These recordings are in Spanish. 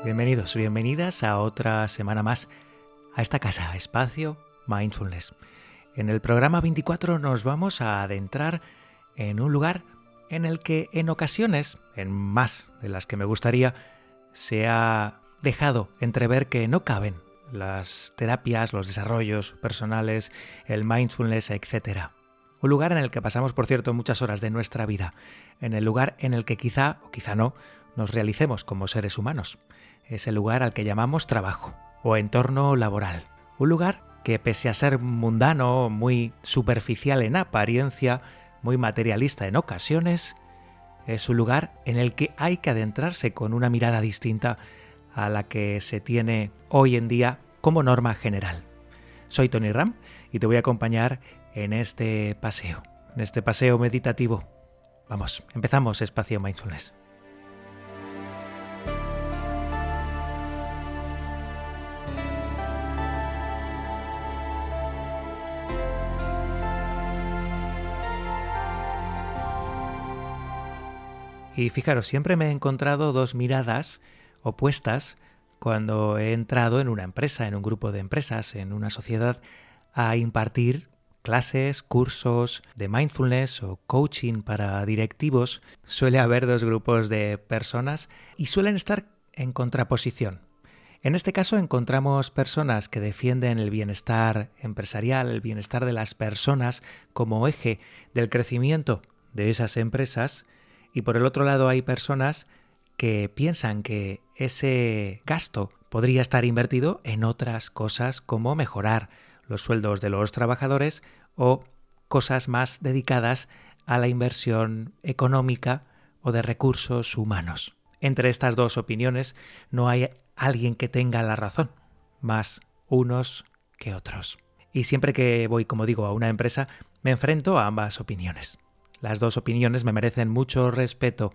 Bienvenidos, bienvenidas a otra semana más a esta casa, Espacio Mindfulness. En el programa 24 nos vamos a adentrar en un lugar en el que en ocasiones, en más de las que me gustaría, se ha dejado entrever que no caben las terapias, los desarrollos personales, el mindfulness, etc. Un lugar en el que pasamos, por cierto, muchas horas de nuestra vida, en el lugar en el que quizá o quizá no nos realicemos como seres humanos. Es el lugar al que llamamos trabajo o entorno laboral. Un lugar que, pese a ser mundano, muy superficial en apariencia, muy materialista en ocasiones, es un lugar en el que hay que adentrarse con una mirada distinta a la que se tiene hoy en día como norma general. Soy Tony Ram y te voy a acompañar en este paseo meditativo. Vamos, empezamos Espacio Mindfulness. Y fijaros, siempre me he encontrado dos miradas opuestas cuando he entrado en una empresa, en un grupo de empresas, en una sociedad, a impartir clases, cursos de mindfulness o coaching para directivos. Suele haber dos grupos de personas y suelen estar en contraposición. En este caso encontramos personas que defienden el bienestar empresarial, el bienestar de las personas como eje del crecimiento de esas empresas. Y por el otro lado hay personas que piensan que ese gasto podría estar invertido en otras cosas como mejorar los sueldos de los trabajadores o cosas más dedicadas a la inversión económica o de recursos humanos. Entre estas dos opiniones no hay alguien que tenga la razón, más unos que otros. Y siempre que voy, como digo, a una empresa, me enfrento a ambas opiniones. Las dos opiniones me merecen mucho respeto.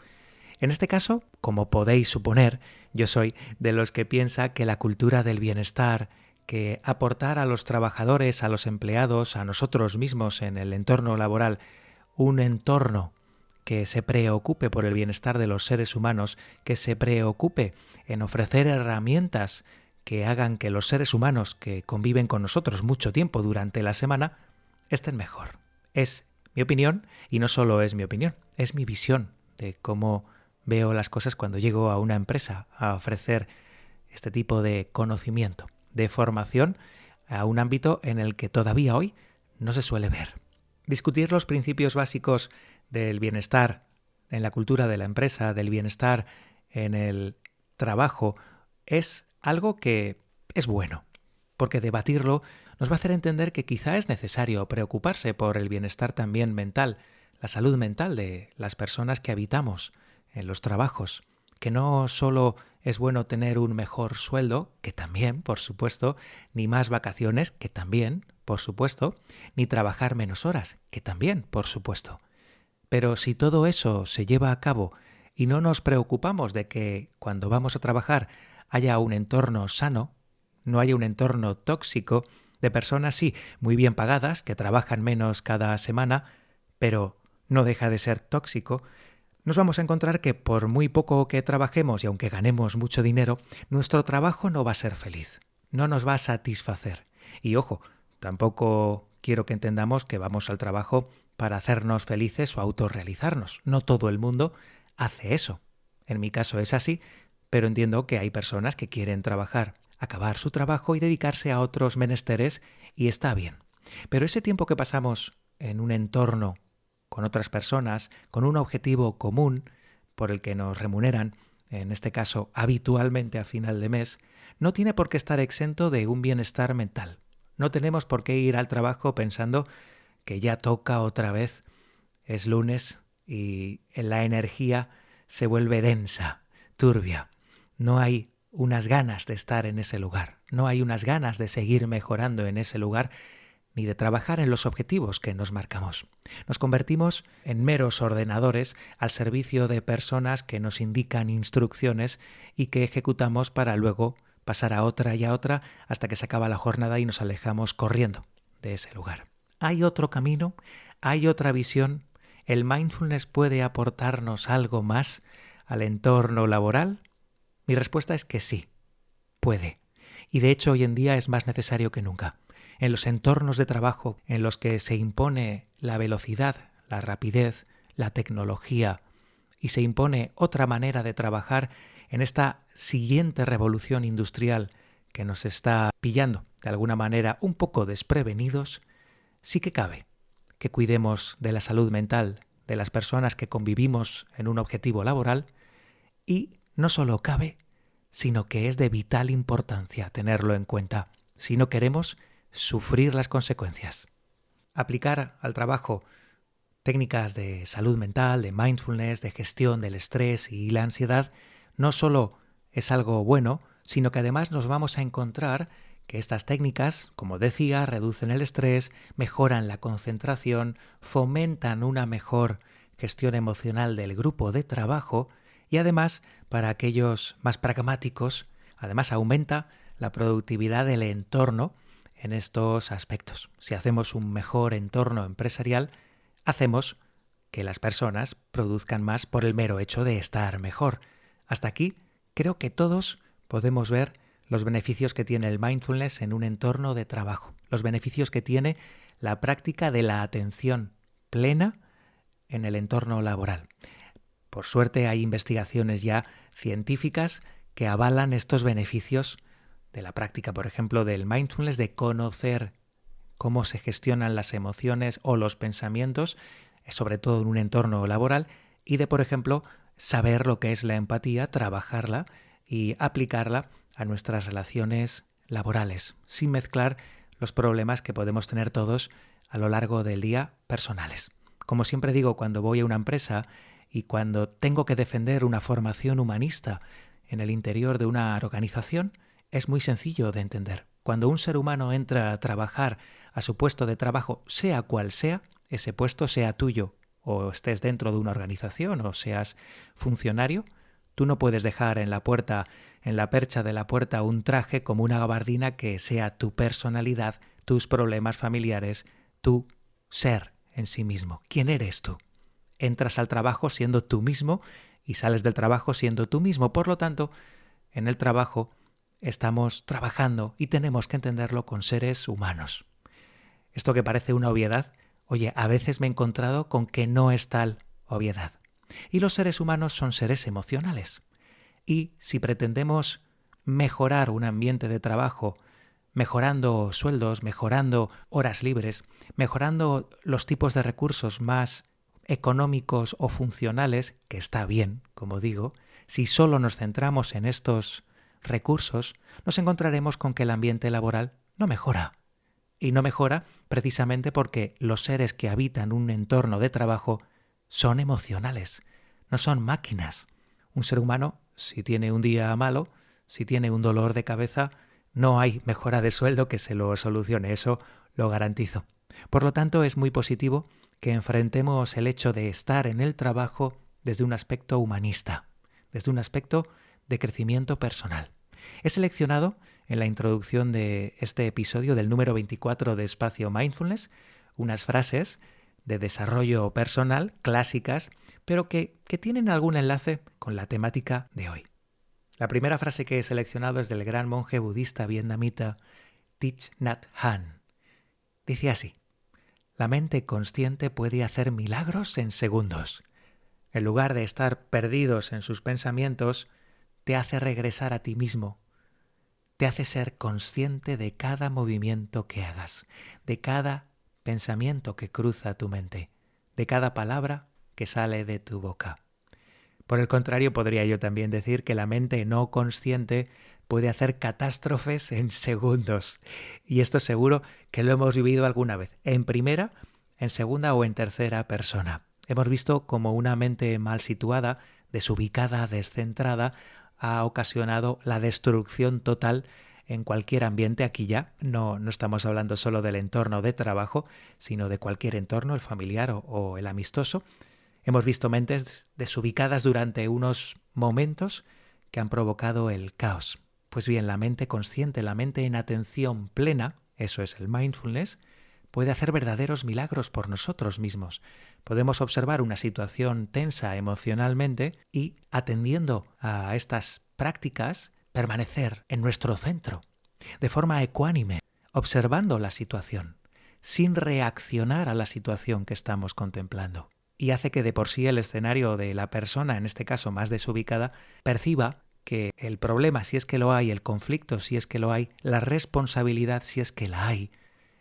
En este caso, como podéis suponer, yo soy de los que piensa que la cultura del bienestar, que aportar a los trabajadores, a los empleados, a nosotros mismos en el entorno laboral, un entorno que se preocupe por el bienestar de los seres humanos, que se preocupe en ofrecer herramientas que hagan que los seres humanos que conviven con nosotros mucho tiempo durante la semana estén mejor. Es mi opinión, y no solo es mi opinión, es mi visión de cómo veo las cosas cuando llego a una empresa a ofrecer este tipo de conocimiento, de formación a un ámbito en el que todavía hoy no se suele ver. Discutir los principios básicos del bienestar en la cultura de la empresa, del bienestar en el trabajo, es algo que es bueno, porque debatirlo nos va a hacer entender que quizá es necesario preocuparse por el bienestar también mental, la salud mental de las personas que habitamos en los trabajos, que no solo es bueno tener un mejor sueldo, que también, por supuesto, ni más vacaciones, que también, por supuesto, ni trabajar menos horas, que también, por supuesto. Pero si todo eso se lleva a cabo y no nos preocupamos de que cuando vamos a trabajar haya un entorno sano, no haya un entorno tóxico, de personas, sí, muy bien pagadas, que trabajan menos cada semana, pero no deja de ser tóxico, nos vamos a encontrar que por muy poco que trabajemos y aunque ganemos mucho dinero, nuestro trabajo no va a ser feliz, no nos va a satisfacer. Y ojo, tampoco quiero que entendamos que vamos al trabajo para hacernos felices o autorrealizarnos. No todo el mundo hace eso. En mi caso es así, pero entiendo que hay personas que quieren trabajar, acabar su trabajo y dedicarse a otros menesteres, y está bien. Pero ese tiempo que pasamos en un entorno con otras personas, con un objetivo común por el que nos remuneran, en este caso habitualmente a final de mes, no tiene por qué estar exento de un bienestar mental. No tenemos por qué ir al trabajo pensando que ya toca otra vez, es lunes y la energía se vuelve densa, turbia. No hay unas ganas de estar en ese lugar, no hay unas ganas de seguir mejorando en ese lugar, ni de trabajar en los objetivos que nos marcamos. Nos convertimos en meros ordenadores al servicio de personas que nos indican instrucciones y que ejecutamos para luego pasar a otra y a otra hasta que se acaba la jornada y nos alejamos corriendo de ese lugar. ¿Hay otro camino? ¿Hay otra visión? ¿El mindfulness puede aportarnos algo más al entorno laboral? Mi respuesta es que sí, puede. Y de hecho hoy en día es más necesario que nunca. En los entornos de trabajo en los que se impone la velocidad, la rapidez, la tecnología y se impone otra manera de trabajar en esta siguiente revolución industrial que nos está pillando de alguna manera un poco desprevenidos, sí que cabe que cuidemos de la salud mental de las personas que convivimos en un objetivo laboral y no solo cabe, sino que es de vital importancia tenerlo en cuenta si no queremos sufrir las consecuencias. Aplicar al trabajo técnicas de salud mental, de mindfulness, de gestión del estrés y la ansiedad no solo es algo bueno, sino que además nos vamos a encontrar que estas técnicas, como decía, reducen el estrés, mejoran la concentración, fomentan una mejor gestión emocional del grupo de trabajo y además, para aquellos más pragmáticos, además aumenta la productividad del entorno en estos aspectos. Si hacemos un mejor entorno empresarial, hacemos que las personas produzcan más por el mero hecho de estar mejor. Hasta aquí creo que todos podemos ver los beneficios que tiene el mindfulness en un entorno de trabajo, los beneficios que tiene la práctica de la atención plena en el entorno laboral. Por suerte hay investigaciones ya científicas que avalan estos beneficios de la práctica, por ejemplo, del mindfulness, de conocer cómo se gestionan las emociones o los pensamientos, sobre todo en un entorno laboral, y de, por ejemplo, saber lo que es la empatía, trabajarla y aplicarla a nuestras relaciones laborales, sin mezclar los problemas que podemos tener todos a lo largo del día personales. Como siempre digo, cuando voy a una empresa y cuando tengo que defender una formación humanista en el interior de una organización, es muy sencillo de entender. Cuando un ser humano entra a trabajar a su puesto de trabajo, sea cual sea, ese puesto sea tuyo o estés dentro de una organización o seas funcionario, tú no puedes dejar en la puerta, en la percha de la puerta, un traje como una gabardina que sea tu personalidad, tus problemas familiares, tu ser en sí mismo. ¿Quién eres tú? Entras al trabajo siendo tú mismo y sales del trabajo siendo tú mismo. Por lo tanto, en el trabajo estamos trabajando y tenemos que entenderlo con seres humanos. Esto que parece una obviedad, oye, a veces me he encontrado con que no es tal obviedad. Y los seres humanos son seres emocionales. Y si pretendemos mejorar un ambiente de trabajo, mejorando sueldos, mejorando horas libres, mejorando los tipos de recursos más económicos o funcionales, que está bien, como digo, si solo nos centramos en estos recursos, nos encontraremos con que el ambiente laboral no mejora. Y no mejora precisamente porque los seres que habitan un entorno de trabajo son emocionales, no son máquinas. Un ser humano, si tiene un día malo, si tiene un dolor de cabeza, no hay mejora de sueldo que se lo solucione, eso lo garantizo. Por lo tanto, es muy positivo que enfrentemos el hecho de estar en el trabajo desde un aspecto humanista, desde un aspecto de crecimiento personal. He seleccionado en la introducción de este episodio del número 24 de Espacio Mindfulness unas frases de desarrollo personal clásicas, pero que tienen algún enlace con la temática de hoy. La primera frase que he seleccionado es del gran monje budista vietnamita Thich Nhat Hanh. Dice así: la mente consciente puede hacer milagros en segundos. En lugar de estar perdidos en sus pensamientos, te hace regresar a ti mismo. Te hace ser consciente de cada movimiento que hagas, de cada pensamiento que cruza tu mente, de cada palabra que sale de tu boca. Por el contrario, podría yo también decir que la mente no consciente puede hacer catástrofes en segundos. Y esto seguro que lo hemos vivido alguna vez, en primera, en segunda o en tercera persona. Hemos visto cómo una mente mal situada, desubicada, descentrada, ha ocasionado la destrucción total en cualquier ambiente. Aquí ya no estamos hablando solo del entorno de trabajo, sino de cualquier entorno, el familiar o el amistoso. Hemos visto mentes desubicadas durante unos momentos que han provocado el caos. Pues bien, la mente consciente, la mente en atención plena, eso es el mindfulness, puede hacer verdaderos milagros por nosotros mismos. Podemos observar una situación tensa emocionalmente y, atendiendo a estas prácticas permanecer en nuestro centro, de forma ecuánime, observando la situación, sin reaccionar a la situación que estamos contemplando. Y hace que de por sí el escenario de la persona, en este caso más desubicada, perciba que el problema, si es que lo hay, el conflicto, si es que lo hay, la responsabilidad, si es que la hay,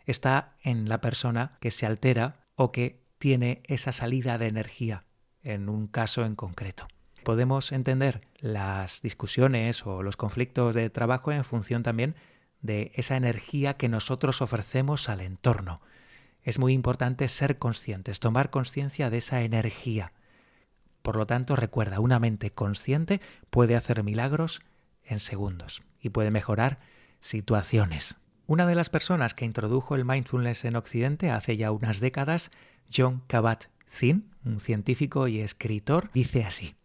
está en la persona que se altera o que tiene esa salida de energía en un caso en concreto. Podemos entender las discusiones o los conflictos de trabajo en función también de esa energía que nosotros ofrecemos al entorno. Es muy importante ser conscientes, tomar conciencia de esa energía. Por lo tanto, recuerda, una mente consciente puede hacer milagros en segundos y puede mejorar situaciones. Una de las personas que introdujo el mindfulness en Occidente hace ya unas décadas, Jon Kabat-Zinn, un científico y escritor, dice así: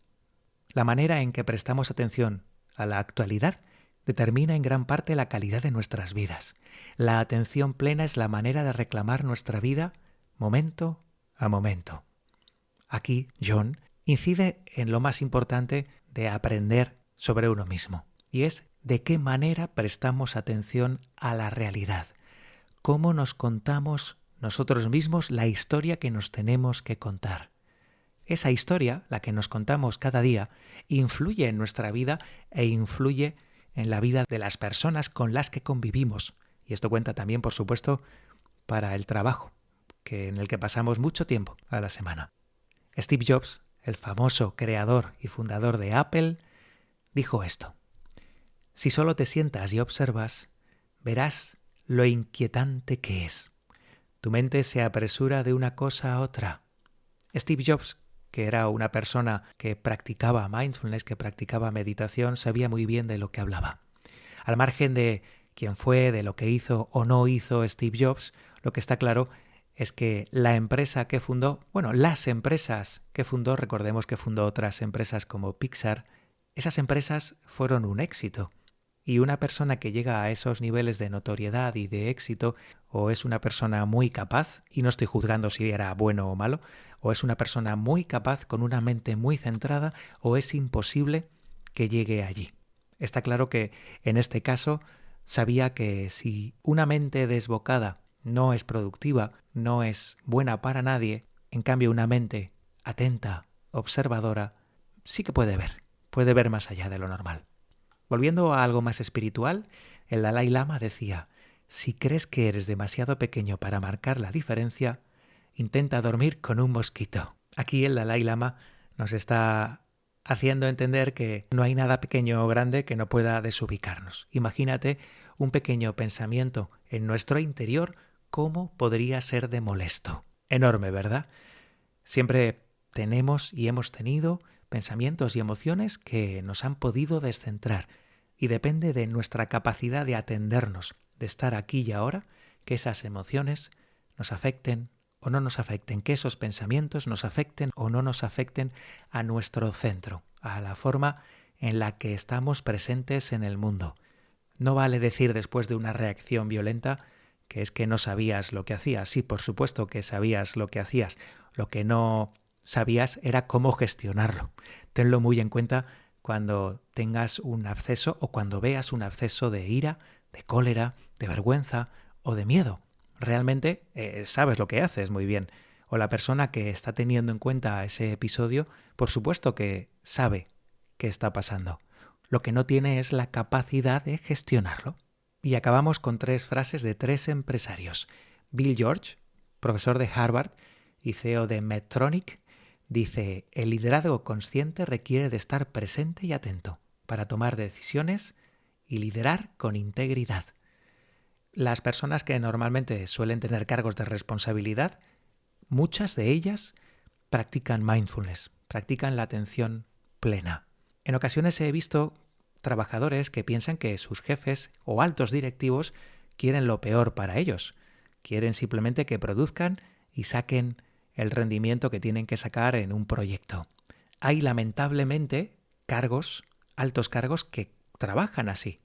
la manera en que prestamos atención a la actualidad determina en gran parte la calidad de nuestras vidas. La atención plena es la manera de reclamar nuestra vida momento a momento. Aquí, Jon incide en lo más importante de aprender sobre uno mismo, y es de qué manera prestamos atención a la realidad, cómo nos contamos nosotros mismos la historia que nos tenemos que contar. Esa historia, la que nos contamos cada día, influye en nuestra vida e influye en la vida de las personas con las que convivimos. Y esto cuenta también, por supuesto, para el trabajo, en el que pasamos mucho tiempo a la semana. Steve Jobs, el famoso creador y fundador de Apple, dijo esto: si solo te sientas y observas, verás lo inquietante que es. Tu mente se apresura de una cosa a otra. Steve Jobs, que era una persona que practicaba mindfulness, que practicaba meditación, sabía muy bien de lo que hablaba. Al margen de quién fue, de lo que hizo o no hizo Steve Jobs, lo que está claro es que la empresa que fundó, las empresas que fundó, recordemos que fundó otras empresas como Pixar, esas empresas fueron un éxito. Y una persona que llega a esos niveles de notoriedad y de éxito, o es una persona muy capaz, y no estoy juzgando si era bueno o malo, o es una persona muy capaz con una mente muy centrada, o es imposible que llegue allí. Está claro que en este caso sabía que si una mente desbocada no es productiva, no es buena para nadie, en cambio una mente atenta, observadora, sí que puede ver más allá de lo normal. Volviendo a algo más espiritual, el Dalai Lama decía: si crees que eres demasiado pequeño para marcar la diferencia, intenta dormir con un mosquito. Aquí el Dalai Lama nos está haciendo entender que no hay nada pequeño o grande que no pueda desubicarnos. Imagínate un pequeño pensamiento en nuestro interior, ¿cómo podría ser de molesto? Enorme, ¿verdad? Siempre tenemos y hemos tenido pensamientos y emociones que nos han podido descentrar, y depende de nuestra capacidad de atendernos, de estar aquí y ahora, que esas emociones nos afecten o no nos afecten, que esos pensamientos nos afecten o no nos afecten a nuestro centro, a la forma en la que estamos presentes en el mundo. No vale decir después de una reacción violenta que es que no sabías lo que hacías. Sí, por supuesto que sabías lo que hacías. Lo que no sabías era cómo gestionarlo. Tenlo muy en cuenta cuando tengas un absceso o cuando veas un absceso de ira, de cólera, de vergüenza o de miedo. Realmente sabes lo que haces muy bien. O la persona que está teniendo en cuenta ese episodio, por supuesto que sabe qué está pasando. Lo que no tiene es la capacidad de gestionarlo. Y acabamos con 3 frases de 3 empresarios. Bill George, profesor de Harvard y CEO de Medtronic, dice: el liderazgo consciente requiere de estar presente y atento para tomar decisiones y liderar con integridad. Las personas que normalmente suelen tener cargos de responsabilidad, muchas de ellas practican mindfulness, practican la atención plena. En ocasiones he visto trabajadores que piensan que sus jefes o altos directivos quieren lo peor para ellos. Quieren simplemente que produzcan y saquen el rendimiento que tienen que sacar en un proyecto. Hay lamentablemente altos cargos que trabajan así.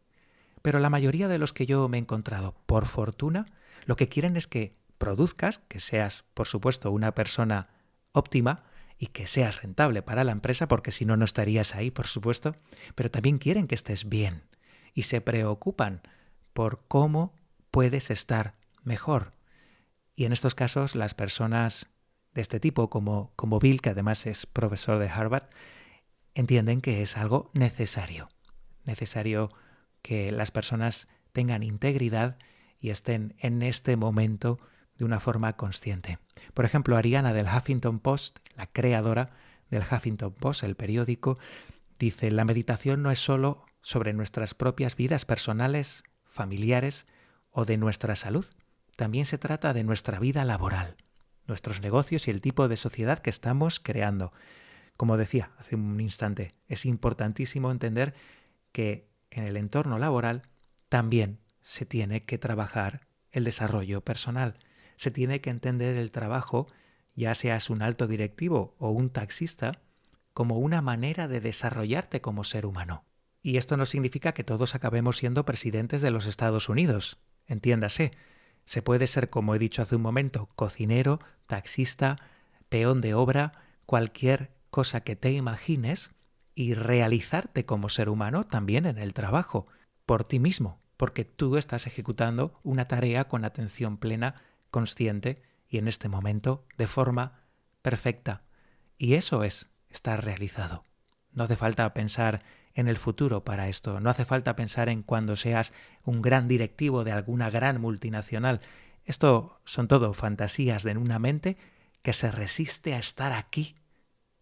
Pero la mayoría de los que yo me he encontrado, por fortuna, lo que quieren es que produzcas, que seas, por supuesto, una persona óptima y que seas rentable para la empresa, porque si no, no estarías ahí, por supuesto, pero también quieren que estés bien y se preocupan por cómo puedes estar mejor. Y en estos casos, las personas de este tipo, como Bill, que además es profesor de Harvard, entienden que es algo necesario. Necesario que las personas tengan integridad y estén en este momento de una forma consciente. Por ejemplo, Ariana del Huffington Post, la creadora del Huffington Post, el periódico, dice: la meditación no es solo sobre nuestras propias vidas personales, familiares o de nuestra salud. También se trata de nuestra vida laboral, nuestros negocios y el tipo de sociedad que estamos creando. Como decía hace un instante, es importantísimo entender que en el entorno laboral también se tiene que trabajar el desarrollo personal. Se tiene que entender el trabajo, ya seas un alto directivo o un taxista, como una manera de desarrollarte como ser humano. Y esto no significa que todos acabemos siendo presidentes de los Estados Unidos. Entiéndase, se puede ser, como he dicho hace un momento, cocinero, taxista, peón de obra, cualquier cosa que te imagines y realizarte como ser humano también en el trabajo, por ti mismo, porque tú estás ejecutando una tarea con atención plena, consciente y en este momento de forma perfecta. Y eso es estar realizado. No hace falta pensar en el futuro para esto, no hace falta pensar en cuando seas un gran directivo de alguna gran multinacional. Esto son todo fantasías de una mente que se resiste a estar aquí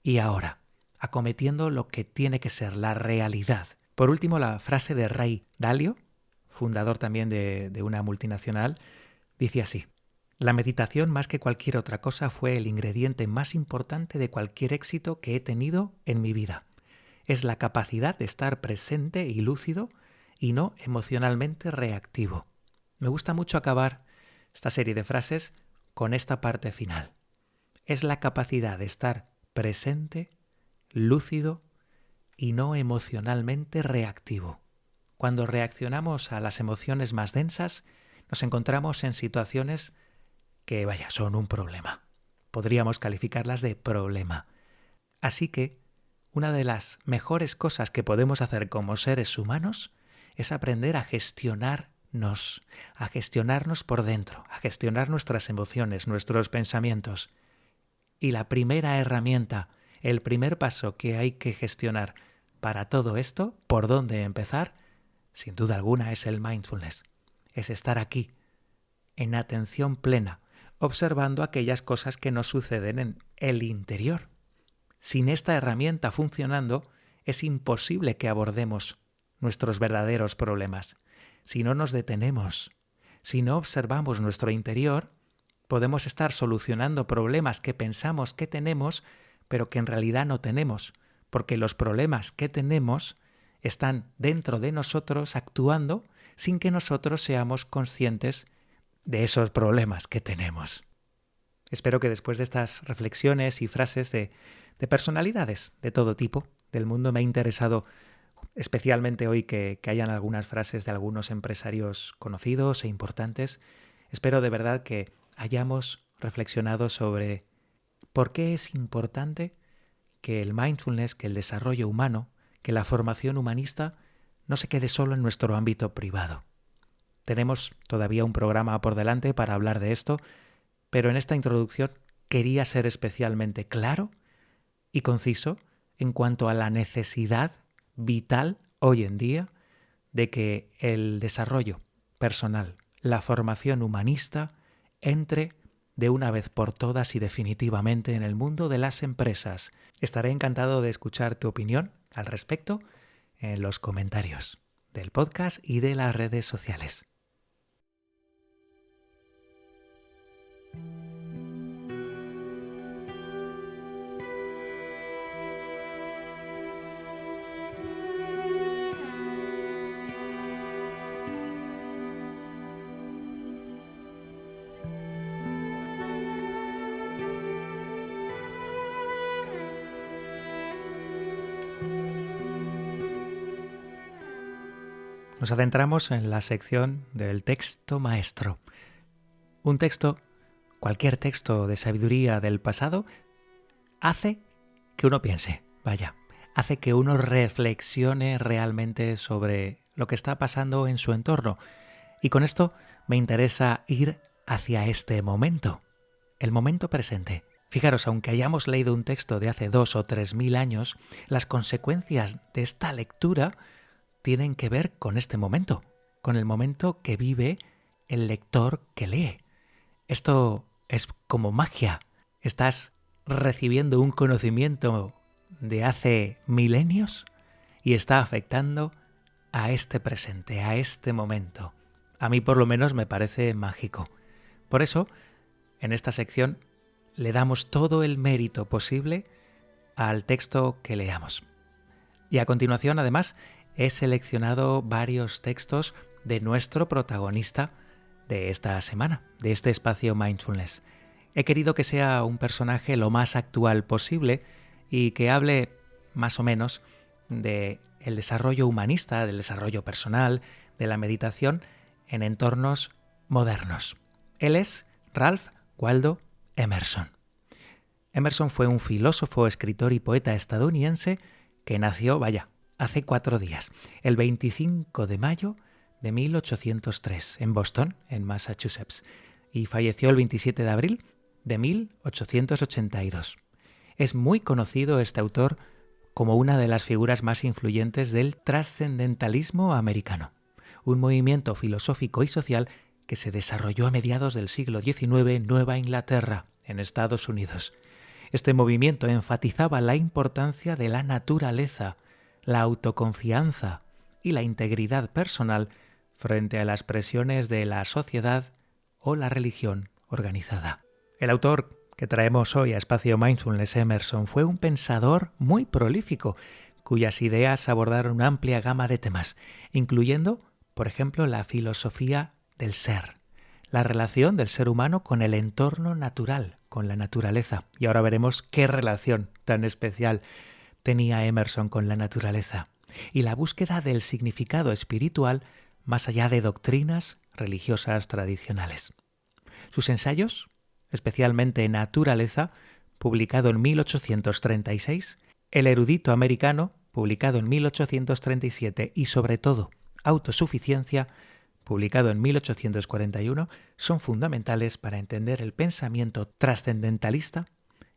y ahora, acometiendo lo que tiene que ser la realidad. Por último, la frase de Ray Dalio, fundador también de una multinacional, dice así: la meditación, más que cualquier otra cosa, fue el ingrediente más importante de cualquier éxito que he tenido en mi vida. Es la capacidad de estar presente y lúcido y no emocionalmente reactivo. Me gusta mucho acabar esta serie de frases con esta parte final. Es la capacidad de estar presente, lúcido y no emocionalmente reactivo. Cuando reaccionamos a las emociones más densas, nos encontramos en situaciones que, son un problema. Podríamos calificarlas de problema. Así que una de las mejores cosas que podemos hacer como seres humanos es aprender a gestionarnos por dentro, a gestionar nuestras emociones, nuestros pensamientos. Y la primera herramienta, el primer paso que hay que gestionar para todo esto, por dónde empezar, sin duda alguna es el mindfulness. Es estar aquí, en atención plena, observando aquellas cosas que nos suceden en el interior. Sin esta herramienta funcionando, es imposible que abordemos nuestros verdaderos problemas. Si no nos detenemos, si no observamos nuestro interior, podemos estar solucionando problemas que pensamos que tenemos, pero que en realidad no tenemos, porque los problemas que tenemos están dentro de nosotros actuando sin que nosotros seamos conscientes de esos problemas que tenemos. Espero que después de estas reflexiones y frases de personalidades de todo tipo del mundo, me ha interesado especialmente hoy que hayan algunas frases de algunos empresarios conocidos e importantes. Espero de verdad que hayamos reflexionado sobre por qué es importante que el mindfulness, que el desarrollo humano, que la formación humanista no se quede solo en nuestro ámbito privado. Tenemos todavía un programa por delante para hablar de esto, pero en esta introducción quería ser especialmente claro y conciso en cuanto a la necesidad vital hoy en día de que el desarrollo personal, la formación humanista, entre de una vez por todas y definitivamente en el mundo de las empresas. Estaré encantado de escuchar tu opinión al respecto en los comentarios del podcast y de las redes sociales. Nos adentramos en la sección del texto maestro. Un texto, cualquier texto de sabiduría del pasado, hace que uno piense, vaya, hace que uno reflexione realmente sobre lo que está pasando en su entorno. Y con esto me interesa ir hacia este momento, el momento presente. Fijaros, aunque hayamos leído un texto de hace 2.000 o 3.000 años, las consecuencias de esta lectura tienen que ver con este momento, con el momento que vive el lector que lee. Esto es como magia. Estás recibiendo un conocimiento de hace milenios y está afectando a este presente, a este momento. A mí por lo menos me parece mágico. Por eso, en esta sección le damos todo el mérito posible al texto que leamos. Y a continuación, además, he seleccionado varios textos de nuestro protagonista de esta semana, de este espacio Mindfulness. He querido que sea un personaje lo más actual posible y que hable más o menos del desarrollo humanista, del desarrollo personal, de la meditación en entornos modernos. Él es Ralph Waldo Emerson. Emerson fue un filósofo, escritor y poeta estadounidense que nació, hace 4 días, el 25 de mayo de 1803, en Boston, en Massachusetts, y falleció el 27 de abril de 1882. Es muy conocido este autor como una de las figuras más influyentes del trascendentalismo americano, un movimiento filosófico y social que se desarrolló a mediados del siglo XIX en Nueva Inglaterra, en Estados Unidos. Este movimiento enfatizaba la importancia de la naturaleza, la autoconfianza y la integridad personal frente a las presiones de la sociedad o la religión organizada. El autor que traemos hoy a Espacio Mindfulness, Emerson, fue un pensador muy prolífico, cuyas ideas abordaron una amplia gama de temas, incluyendo, por ejemplo, la filosofía del ser, la relación del ser humano con el entorno natural, con la naturaleza. Y ahora veremos qué relación tan especial tenía Emerson con la naturaleza, y la búsqueda del significado espiritual más allá de doctrinas religiosas tradicionales. Sus ensayos, especialmente Naturaleza, publicado en 1836, El erudito americano, publicado en 1837, y sobre todo Autosuficiencia, publicado en 1841, son fundamentales para entender el pensamiento trascendentalista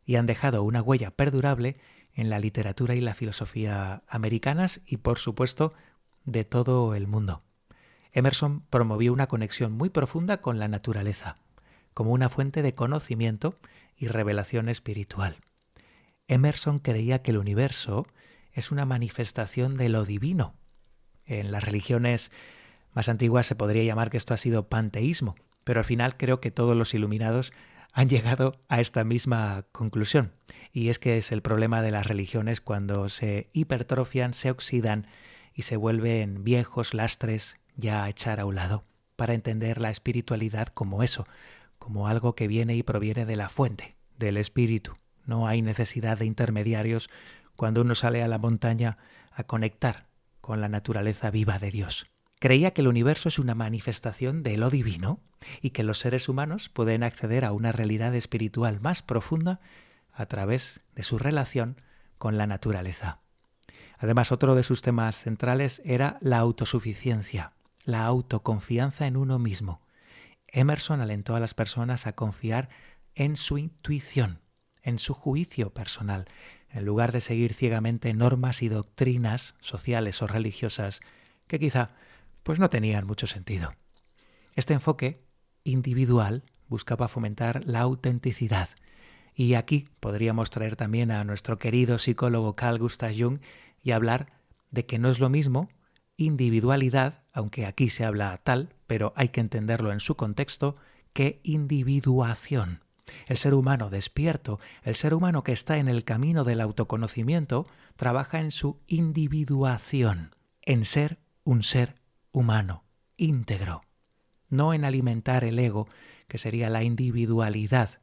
y han dejado una huella perdurable en la literatura y la filosofía americanas y, por supuesto, de todo el mundo. Emerson promovió una conexión muy profunda con la naturaleza, como una fuente de conocimiento y revelación espiritual. Emerson creía que el universo es una manifestación de lo divino. En las religiones más antiguas se podría llamar que esto ha sido panteísmo, pero al final creo que todos los iluminados han llegado a esta misma conclusión. Y es que es el problema de las religiones cuando se hipertrofian, se oxidan y se vuelven viejos lastres ya a echar a un lado, para entender la espiritualidad como eso, como algo que viene y proviene de la fuente, del espíritu. No hay necesidad de intermediarios cuando uno sale a la montaña a conectar con la naturaleza viva de Dios. Creía que el universo es una manifestación de lo divino y que los seres humanos pueden acceder a una realidad espiritual más profunda a través de su relación con la naturaleza. Además, otro de sus temas centrales era la autosuficiencia, la autoconfianza en uno mismo. Emerson alentó a las personas a confiar en su intuición, en su juicio personal, en lugar de seguir ciegamente normas y doctrinas sociales o religiosas que quizá pues no tenían mucho sentido. Este enfoque individual buscaba fomentar la autenticidad. Y aquí podríamos traer también a nuestro querido psicólogo Carl Gustav Jung y hablar de que no es lo mismo individualidad, aunque aquí se habla tal, pero hay que entenderlo en su contexto, que individuación. El ser humano despierto, el ser humano que está en el camino del autoconocimiento, trabaja en su individuación, en ser un ser humano, íntegro, no en alimentar el ego, que sería la individualidad.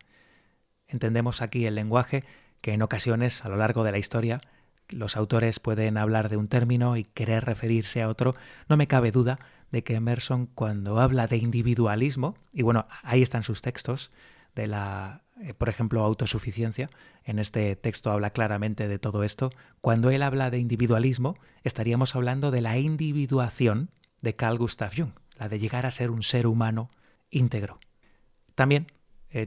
Entendemos aquí el lenguaje que en ocasiones, a lo largo de la historia, los autores pueden hablar de un término y querer referirse a otro. No me cabe duda de que Emerson, cuando habla de individualismo, y bueno, ahí están sus textos, de la, por ejemplo, autosuficiencia. En este texto habla claramente de todo esto. Cuando él habla de individualismo, estaríamos hablando de la individuación de Carl Gustav Jung, la de llegar a ser un ser humano íntegro. También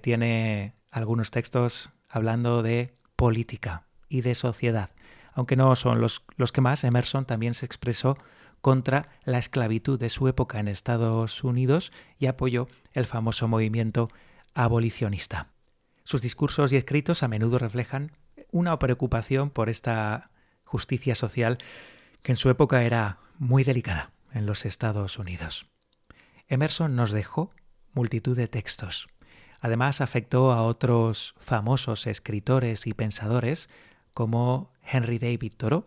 tiene algunos textos hablando de política y de sociedad. Aunque no son los que más, Emerson también se expresó contra la esclavitud de su época en Estados Unidos y apoyó el famoso movimiento abolicionista. Sus discursos y escritos a menudo reflejan una preocupación por esta justicia social que en su época era muy delicada en los Estados Unidos. Emerson nos dejó multitud de textos. Además, afectó a otros famosos escritores y pensadores como Henry David Thoreau,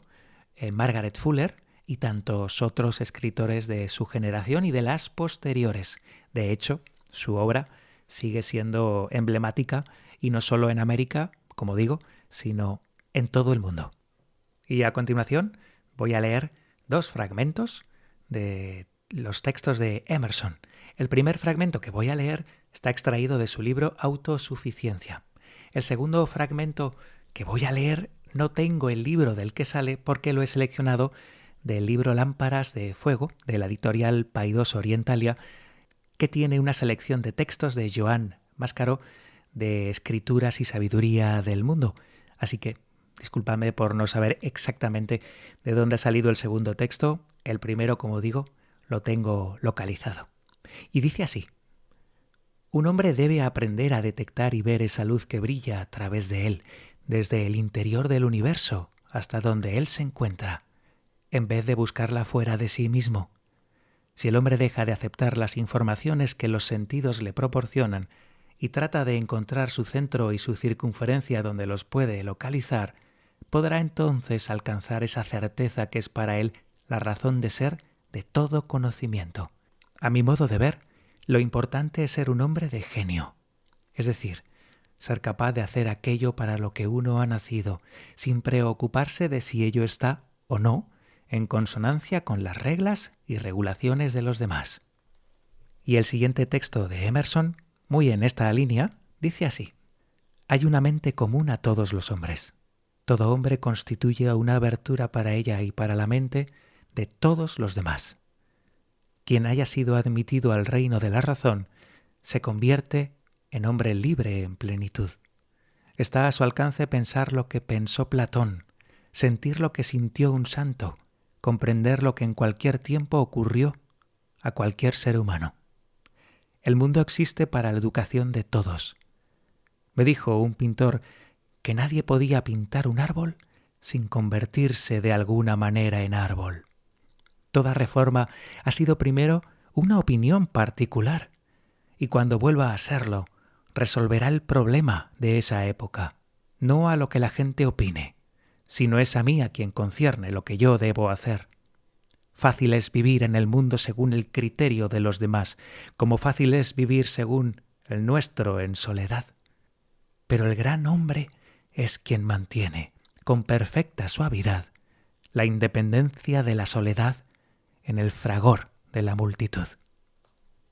Margaret Fuller y tantos otros escritores de su generación y de las posteriores. De hecho, su obra sigue siendo emblemática y no solo en América, como digo, sino en todo el mundo. Y a continuación voy a leer 2 fragmentos de los textos de Emerson. El primer fragmento que voy a leer está extraído de su libro Autosuficiencia. El segundo fragmento que voy a leer no tengo el libro del que sale porque lo he seleccionado del libro Lámparas de Fuego de la editorial Paidós Orientalia, que tiene una selección de textos de Joan Mascaró de Escrituras y Sabiduría del Mundo. Así que discúlpame por no saber exactamente de dónde ha salido el segundo texto. El primero, como digo, lo tengo localizado. Y dice así: un hombre debe aprender a detectar y ver esa luz que brilla a través de él, desde el interior del universo hasta donde él se encuentra, en vez de buscarla fuera de sí mismo. Si el hombre deja de aceptar las informaciones que los sentidos le proporcionan y trata de encontrar su centro y su circunferencia donde los puede localizar, podrá entonces alcanzar esa certeza que es para él la razón de ser de todo conocimiento. A mi modo de ver, lo importante es ser un hombre de genio, es decir, ser capaz de hacer aquello para lo que uno ha nacido, sin preocuparse de si ello está o no en consonancia con las reglas y regulaciones de los demás. Y el siguiente texto de Emerson, muy en esta línea, dice así: hay una mente común a todos los hombres. Todo hombre constituye una abertura para ella y para la mente de todos los demás. Quien haya sido admitido al reino de la razón se convierte en hombre libre en plenitud. Está a su alcance pensar lo que pensó Platón, sentir lo que sintió un santo, comprender lo que en cualquier tiempo ocurrió a cualquier ser humano. El mundo existe para la educación de todos. Me dijo un pintor que nadie podía pintar un árbol sin convertirse de alguna manera en árbol. Toda reforma ha sido primero una opinión particular, y cuando vuelva a serlo, resolverá el problema de esa época, no a lo que la gente opine, sino es a mí a quien concierne lo que yo debo hacer. Fácil es vivir en el mundo según el criterio de los demás, como fácil es vivir según el nuestro en soledad. Pero el gran hombre es quien mantiene, con perfecta suavidad, la independencia de la soledad en el fragor de la multitud.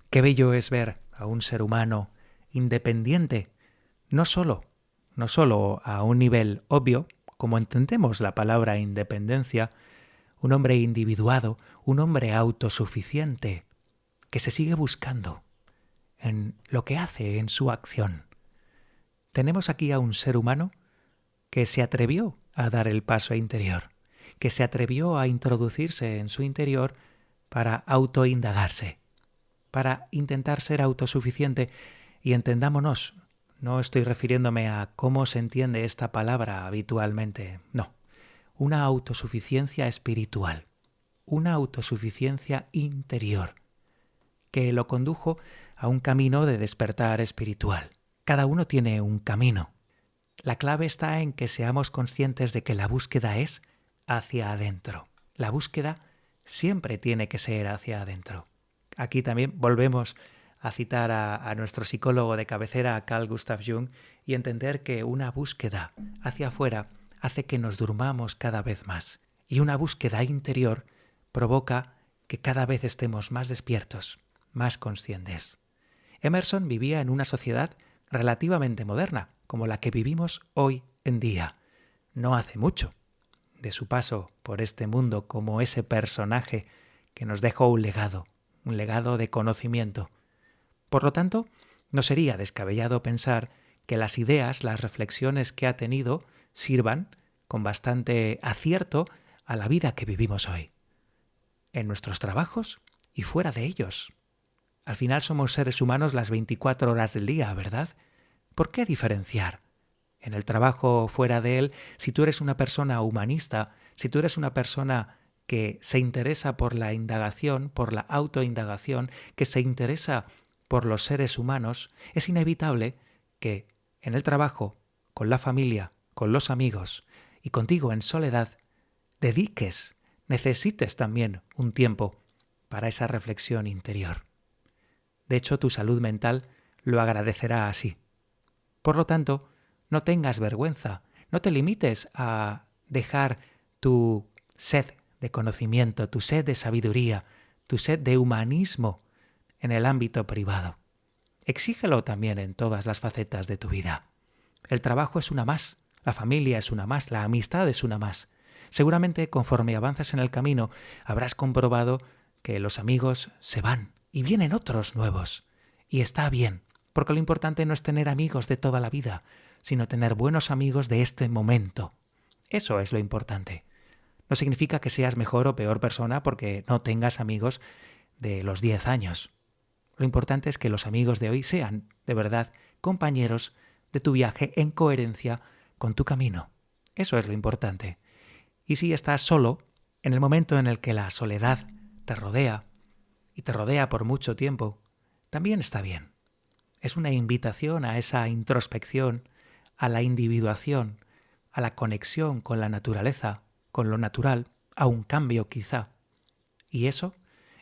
Qué bello es ver a un ser humano independiente, no solo a un nivel obvio, como entendemos la palabra independencia, un hombre individuado, un hombre autosuficiente, que se sigue buscando en lo que hace, en su acción. Tenemos aquí a un ser humano que se atrevió a dar el paso interior, que se atrevió a introducirse en su interior para autoindagarse, para intentar ser autosuficiente. Y entendámonos, no estoy refiriéndome a cómo se entiende esta palabra habitualmente, no. Una autosuficiencia espiritual, una autosuficiencia interior, que lo condujo a un camino de despertar espiritual. Cada uno tiene un camino. La clave está en que seamos conscientes de que la búsqueda es hacia adentro. La búsqueda siempre tiene que ser hacia adentro. Aquí también volvemos a citar a nuestro psicólogo de cabecera, a Carl Gustav Jung, y entender que una búsqueda hacia afuera hace que nos durmamos cada vez más. Y una búsqueda interior provoca que cada vez estemos más despiertos, más conscientes. Emerson vivía en una sociedad relativamente moderna, como la que vivimos hoy en día, no hace mucho de su paso por este mundo como ese personaje que nos dejó un legado de conocimiento. Por lo tanto, no sería descabellado pensar que las ideas, las reflexiones que ha tenido sirvan con bastante acierto a la vida que vivimos hoy, en nuestros trabajos y fuera de ellos. Al final somos seres humanos las 24 horas del día, ¿verdad? ¿Por qué diferenciar? En el trabajo o fuera de él, si tú eres una persona humanista, si tú eres una persona que se interesa por la indagación, por la autoindagación, que se interesa por los seres humanos, es inevitable que en el trabajo, con la familia, con los amigos y contigo en soledad, necesites también un tiempo para esa reflexión interior. De hecho, tu salud mental lo agradecerá así. Por lo tanto, no tengas vergüenza, no te limites a dejar tu sed de conocimiento, tu sed de sabiduría, tu sed de humanismo en el ámbito privado. Exígelo también en todas las facetas de tu vida. El trabajo es una más, la familia es una más, la amistad es una más. Seguramente conforme avanzas en el camino habrás comprobado que los amigos se van y vienen otros nuevos. Y está bien, porque lo importante no es tener amigos de toda la vida, sino tener buenos amigos de este momento. Eso es lo importante. No significa que seas mejor o peor persona porque no tengas amigos de los 10 años. Lo importante es que los amigos de hoy sean, de verdad, compañeros de tu viaje en coherencia con tu camino. Eso es lo importante. Y si estás solo, en el momento en el que la soledad te rodea, y te rodea por mucho tiempo, también está bien. Es una invitación a esa introspección, a la individuación, a la conexión con la naturaleza, con lo natural, a un cambio quizá. Y eso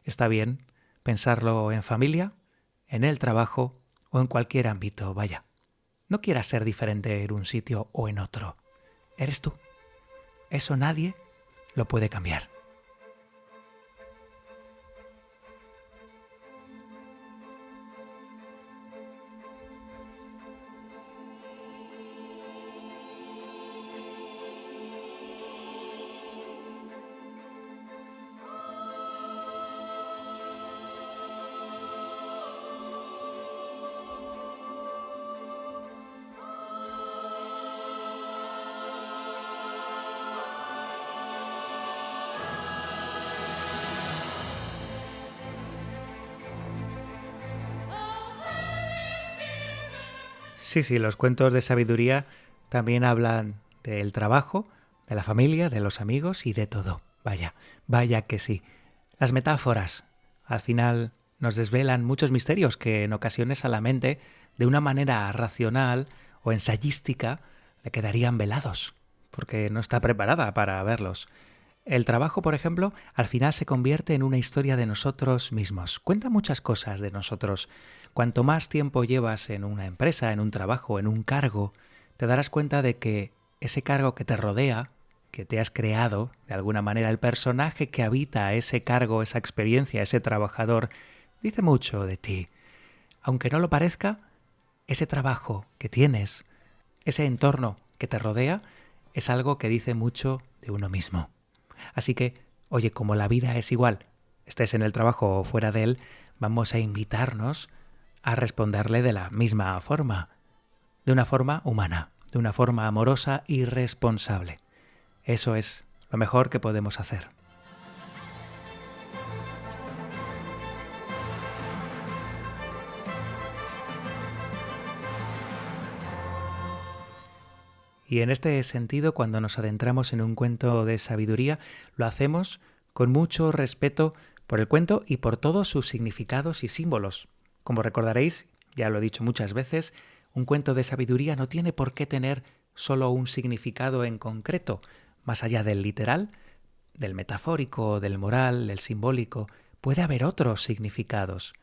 está bien pensarlo en familia, en el trabajo o en cualquier ámbito, vaya. No quieras ser diferente en un sitio o en otro. Eres tú. Eso nadie lo puede cambiar. Sí, los cuentos de sabiduría también hablan del trabajo, de la familia, de los amigos y de todo. Vaya que sí. Las metáforas, al final, nos desvelan muchos misterios que en ocasiones a la mente, de una manera racional o ensayística, le quedarían velados, porque no está preparada para verlos. El trabajo, por ejemplo, al final se convierte en una historia de nosotros mismos. Cuenta muchas cosas de nosotros. Cuanto más tiempo llevas en una empresa, en un trabajo, en un cargo, te darás cuenta de que ese cargo que te rodea, que te has creado, de alguna manera, el personaje que habita ese cargo, esa experiencia, ese trabajador, dice mucho de ti. Aunque no lo parezca, ese trabajo que tienes, ese entorno que te rodea, es algo que dice mucho de uno mismo. Así que, oye, como la vida es igual, estés en el trabajo o fuera de él, vamos a invitarnos a responderle de la misma forma, de una forma humana, de una forma amorosa y responsable. Eso es lo mejor que podemos hacer. Y en este sentido, cuando nos adentramos en un cuento de sabiduría, lo hacemos con mucho respeto por el cuento y por todos sus significados y símbolos. Como recordaréis, ya lo he dicho muchas veces, un cuento de sabiduría no tiene por qué tener solo un significado en concreto, más allá del literal, del metafórico, del moral, del simbólico. Puede haber otros significados.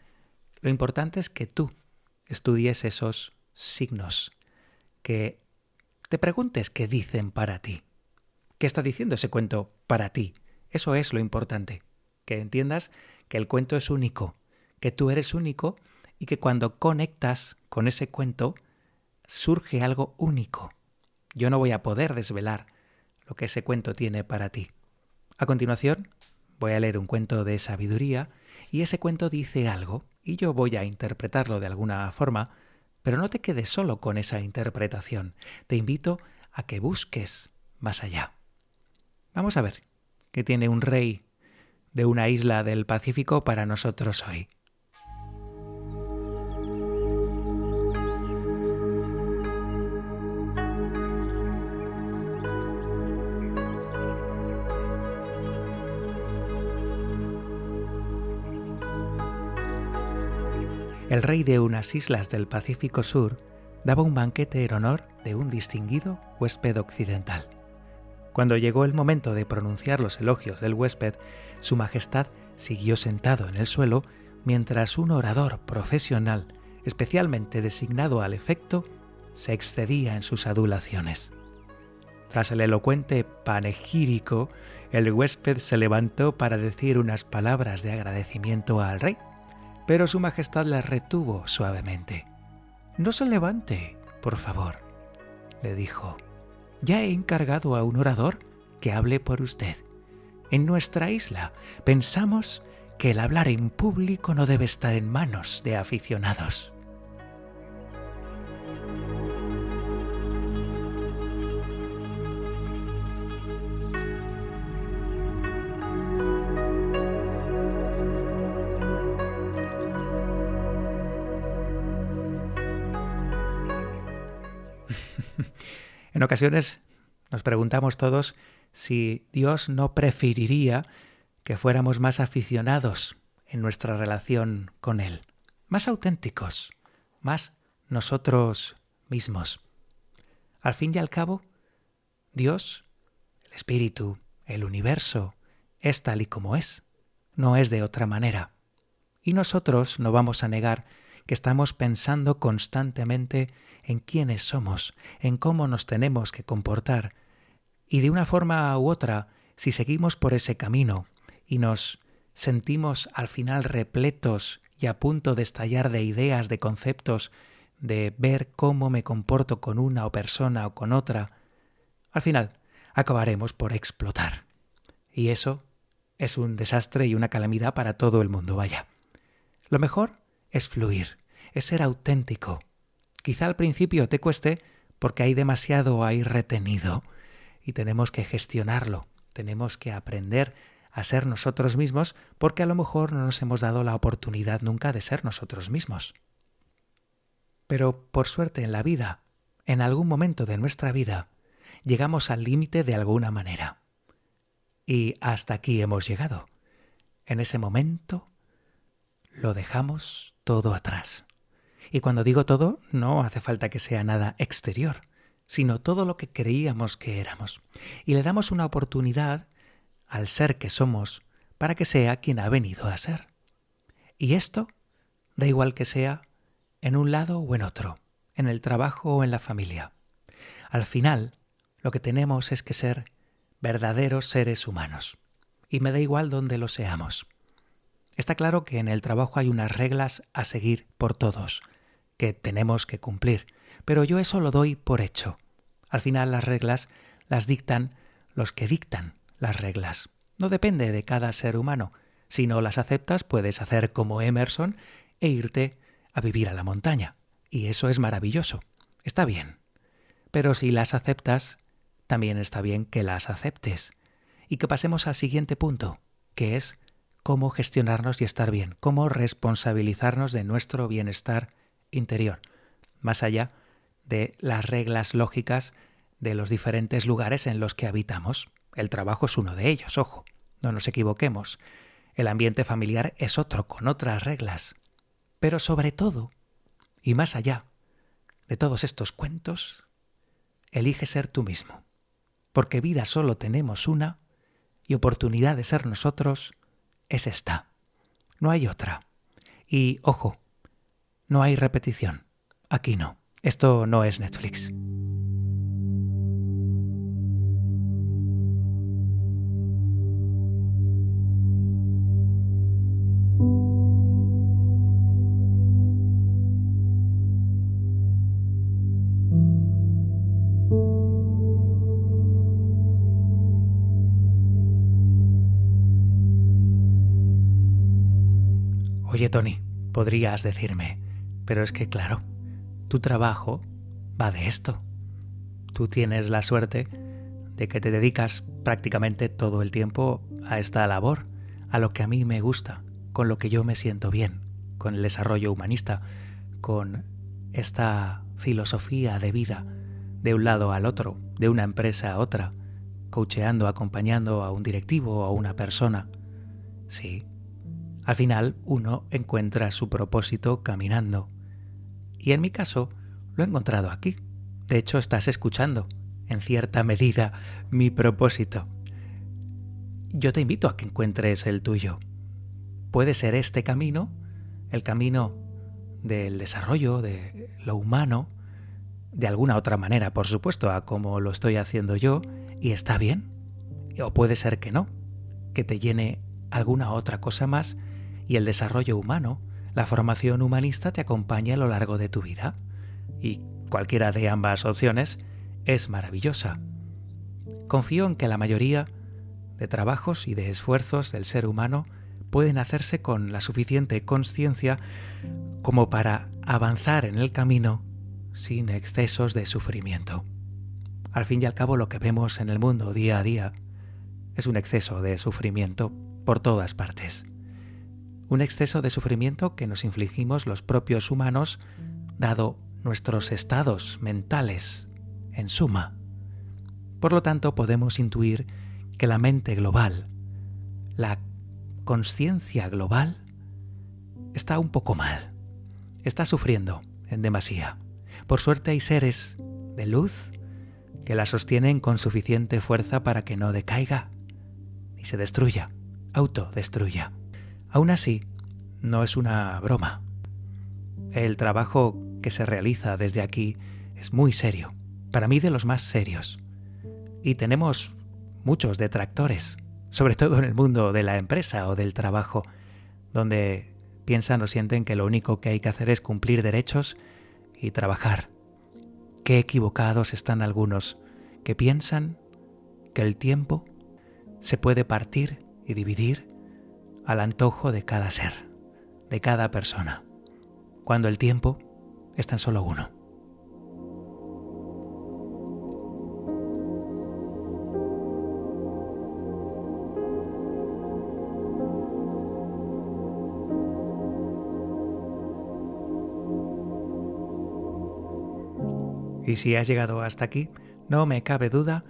Lo importante es que tú estudies esos signos, que te preguntes qué dicen para ti. ¿Qué está diciendo ese cuento para ti? Eso es lo importante. Que entiendas que el cuento es único, que tú eres único y que cuando conectas con ese cuento surge algo único. Yo no voy a poder desvelar lo que ese cuento tiene para ti. A continuación, voy a leer un cuento de sabiduría y ese cuento dice algo y yo voy a interpretarlo de alguna forma, pero no te quedes solo con esa interpretación. Te invito a que busques más allá. Vamos a ver qué tiene un rey de una isla del Pacífico para nosotros hoy. El rey de unas islas del Pacífico Sur daba un banquete en honor de un distinguido huésped occidental. Cuando llegó el momento de pronunciar los elogios del huésped, Su Majestad siguió sentado en el suelo mientras un orador profesional, especialmente designado al efecto, se excedía en sus adulaciones. Tras el elocuente panegírico, el huésped se levantó para decir unas palabras de agradecimiento al rey, pero Su Majestad las retuvo suavemente. «No se levante, por favor», le dijo. «Ya he encargado a un orador que hable por usted. En nuestra isla pensamos que el hablar en público no debe estar en manos de aficionados». En ocasiones nos preguntamos todos si Dios no preferiría que fuéramos más aficionados en nuestra relación con Él, más auténticos, más nosotros mismos. Al fin y al cabo, Dios, el Espíritu, el universo, es tal y como es, no es de otra manera. Y nosotros no vamos a negar que estamos pensando constantemente en quiénes somos, en cómo nos tenemos que comportar. Y de una forma u otra, si seguimos por ese camino y nos sentimos al final repletos y a punto de estallar de ideas, de conceptos, de ver cómo me comporto con una persona o con otra, al final acabaremos por explotar. Y eso es un desastre y una calamidad para todo el mundo, vaya. Lo mejor es fluir, es ser auténtico. Quizá al principio te cueste porque hay demasiado ahí retenido y tenemos que gestionarlo, tenemos que aprender a ser nosotros mismos porque a lo mejor no nos hemos dado la oportunidad nunca de ser nosotros mismos. Pero por suerte en la vida, en algún momento de nuestra vida, llegamos al límite de alguna manera. Y hasta aquí hemos llegado. En ese momento lo dejamos todo atrás. Y cuando digo todo, no hace falta que sea nada exterior, sino todo lo que creíamos que éramos. Y le damos una oportunidad al ser que somos para que sea quien ha venido a ser. Y esto da igual que sea en un lado o en otro, en el trabajo o en la familia. Al final, lo que tenemos es que ser verdaderos seres humanos. Y me da igual dónde lo seamos. Está claro que en el trabajo hay unas reglas a seguir por todos, que tenemos que cumplir, pero yo eso lo doy por hecho. Al final las reglas las dictan los que dictan las reglas. No depende de cada ser humano. Si no las aceptas, puedes hacer como Emerson e irte a vivir a la montaña. Y eso es maravilloso. Está bien. Pero si las aceptas, también está bien que las aceptes. Y que pasemos al siguiente punto, que es cómo gestionarnos y estar bien, cómo responsabilizarnos de nuestro bienestar interior, más allá de las reglas lógicas de los diferentes lugares en los que habitamos. El trabajo es uno de ellos, ojo, no nos equivoquemos. El ambiente familiar es otro, con otras reglas. Pero sobre todo, y más allá de todos estos cuentos, elige ser tú mismo, porque vida solo tenemos una y oportunidad de ser nosotros es esta. No hay otra. Y, ojo, no hay repetición. Aquí no. Esto no es Netflix. Oye, Tony, podrías decirme, pero es que claro, tu trabajo va de esto. Tú tienes la suerte de que te dedicas prácticamente todo el tiempo a esta labor, a lo que a mí me gusta, con lo que yo me siento bien, con el desarrollo humanista, con esta filosofía de vida de un lado al otro, de una empresa a otra, coacheando, acompañando a un directivo o a una persona. Sí, al final uno encuentra su propósito caminando. Y en mi caso, lo he encontrado aquí. De hecho, estás escuchando, en cierta medida, mi propósito. Yo te invito a que encuentres el tuyo. Puede ser este camino, el camino del desarrollo, de lo humano, de alguna otra manera, por supuesto, a como lo estoy haciendo yo, y está bien. O puede ser que no, que te llene alguna otra cosa más y el desarrollo humano, la formación humanista te acompaña a lo largo de tu vida. Y cualquiera de ambas opciones es maravillosa. Confío en que la mayoría de trabajos y de esfuerzos del ser humano pueden hacerse con la suficiente consciencia como para avanzar en el camino sin excesos de sufrimiento. Al fin y al cabo, lo que vemos en el mundo día a día es un exceso de sufrimiento por todas partes. Un exceso de sufrimiento que nos infligimos los propios humanos, dado nuestros estados mentales, en suma. Por lo tanto, podemos intuir que la mente global, la conciencia global, está un poco mal. Está sufriendo en demasía. Por suerte hay seres de luz que la sostienen con suficiente fuerza para que no decaiga ni se destruya, autodestruya. Aún así, no es una broma. El trabajo que se realiza desde aquí es muy serio, para mí de los más serios. Y tenemos muchos detractores, sobre todo en el mundo de la empresa o del trabajo, donde piensan o sienten que lo único que hay que hacer es cumplir derechos y trabajar. Qué equivocados están algunos que piensan que el tiempo se puede partir y dividir al antojo de cada ser, de cada persona, cuando el tiempo es tan solo uno. Y si has llegado hasta aquí, no me cabe duda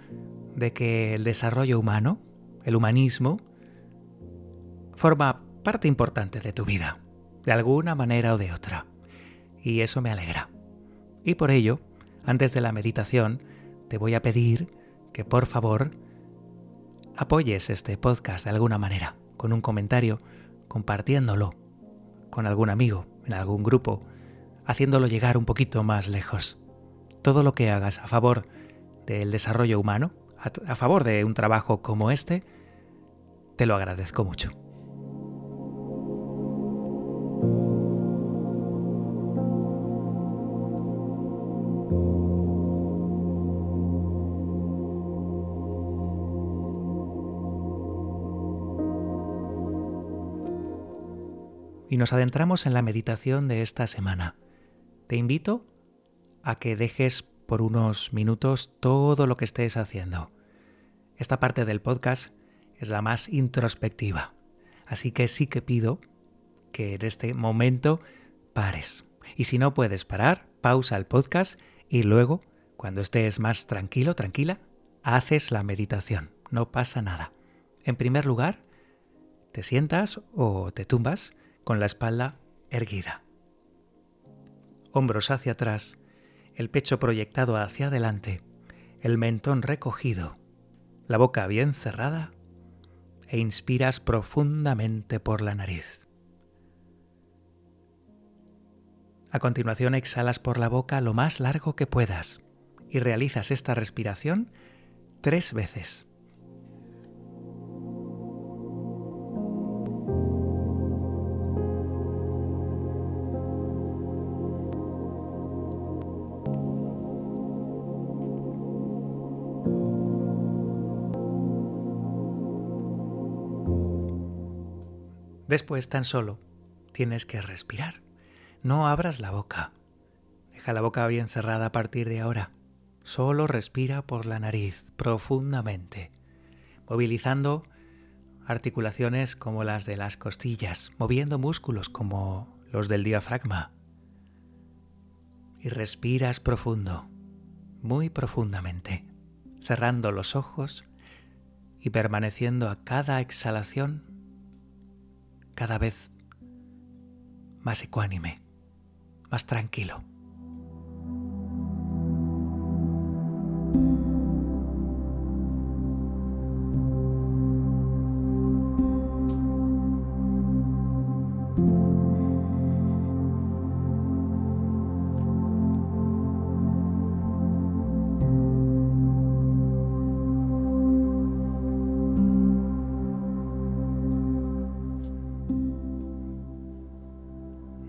de que el desarrollo humano, el humanismo, forma parte importante de tu vida, de alguna manera o de otra. Y eso me alegra. Y por ello, antes de la meditación, te voy a pedir que por favor apoyes este podcast de alguna manera, con un comentario, compartiéndolo con algún amigo, en algún grupo, haciéndolo llegar un poquito más lejos. Todo lo que hagas a favor del desarrollo humano, a favor de un trabajo como este, te lo agradezco mucho. Y nos adentramos en la meditación de esta semana. Te invito a que dejes por unos minutos todo lo que estés haciendo. Esta parte del podcast es la más introspectiva, así que sí que pido que en este momento pares. Y si no puedes parar, pausa el podcast y luego, cuando estés más tranquilo, tranquila, haces la meditación. No pasa nada. En primer lugar, te sientas o te tumbas con la espalda erguida. Hombros hacia atrás, el pecho proyectado hacia adelante, el mentón recogido, la boca bien cerrada e inspiras profundamente por la nariz. A continuación exhalas por la boca lo más largo que puedas y realizas esta respiración 3 veces. Después tan solo tienes que respirar. No abras la boca. Deja la boca bien cerrada a partir de ahora. Solo respira por la nariz profundamente, movilizando articulaciones como las de las costillas, moviendo músculos como los del diafragma. Y respiras profundo, muy profundamente, cerrando los ojos y permaneciendo a cada exhalación cada vez más ecuánime, más tranquilo.